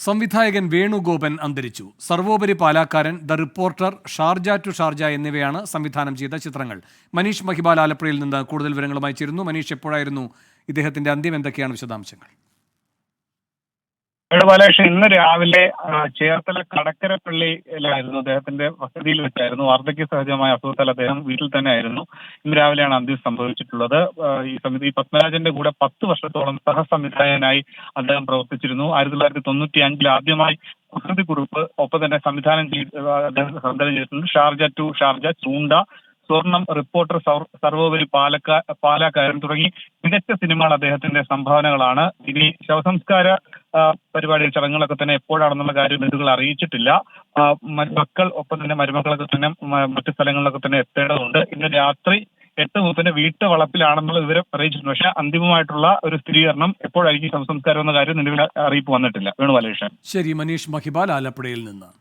സംവിധായകൻ വേണുഗോപൻ അന്തരിച്ചു. സർവോപരി പാലാക്കാരൻ, the reporter, Sharjah to Sharjah എന്നിവയാണ് സംവിധാനം ചെയ്ത ചിത്രങ്ങൾ. മനീഷ് മഹിബാൽ ആലപ്പുഴയിൽ നിന്ന് കൂടുതൽ വിവരങ്ങളുമായി ചേരുന്നു. മനീഷ്, എപ്പോഴായിരുന്നു ഇദ്ദേഹത്തിന്റെ അന്ത്യം? എന്തൊക്കെയാണ് വിശദാംശങ്ങൾ? ബാലകൃഷ്ണൻ ഇന്ന് രാവിലെ ചേർത്തല കടക്കരപ്പള്ളിയിലായിരുന്നു, അദ്ദേഹത്തിന്റെ വസതിയിൽ വെച്ചായിരുന്നു. വാർദ്ധക്യ സഹജമായ അസുഖത്താൽ അദ്ദേഹം വീട്ടിൽ തന്നെ ആയിരുന്നു. ഇന്ന് രാവിലെയാണ് അന്ത്യം സംഭവിച്ചിട്ടുള്ളത്. ഈ സമിതി പത്മരാജന്റെ കൂടെ 10 വർഷത്തോളം സഹസംവിധായകനായി അദ്ദേഹം പ്രവർത്തിച്ചിരുന്നു. 1995 ആദ്യമായി കുറിപ്പ് ഒപ്പം തന്നെ സംവിധാനം ചെയ്തിട്ടുണ്ട്. ഷാർജ ടു ഷാർജ, ചൂണ്ട, സ്വർണം, റിപ്പോർട്ടർ, സർവോപരി പാലാക്കാരൻ തുടങ്ങി മികച്ച സിനിമകൾ അദ്ദേഹത്തിന്റെ സംഭാവനകളാണ്. ഇനി ശവസംസ്കാര പരിപാടി ചടങ്ങുകളൊക്കെ തന്നെ എപ്പോഴാണെന്നുള്ള കാര്യം ബന്ധുക്കൾ അറിയിച്ചിട്ടില്ല. മക്കൾ ഒപ്പം തന്നെ മരുമക്കളൊക്കെ തന്നെ മറ്റു സ്ഥലങ്ങളിലൊക്കെ തന്നെ എത്തേണ്ടതുണ്ട്. ഇന്ന് രാത്രി 8:30 വീട്ടുവളപ്പിലാണെന്നുള്ള വിവരം അറിയിച്ചിട്ടുണ്ട്. പക്ഷേ അന്തിമമായിട്ടുള്ള ഒരു സ്ഥിരീകരണം എപ്പോഴായിരിക്കും ശവസംസ്കാരം എന്ന കാര്യം നിലവിൽ അറിയിപ്പ് വന്നിട്ടില്ല. വേണു ബാലകൃഷ്ണൻ. ശരി, മനീഷ് മഹിബാൽ ആലപ്പുഴയിൽ നിന്ന്.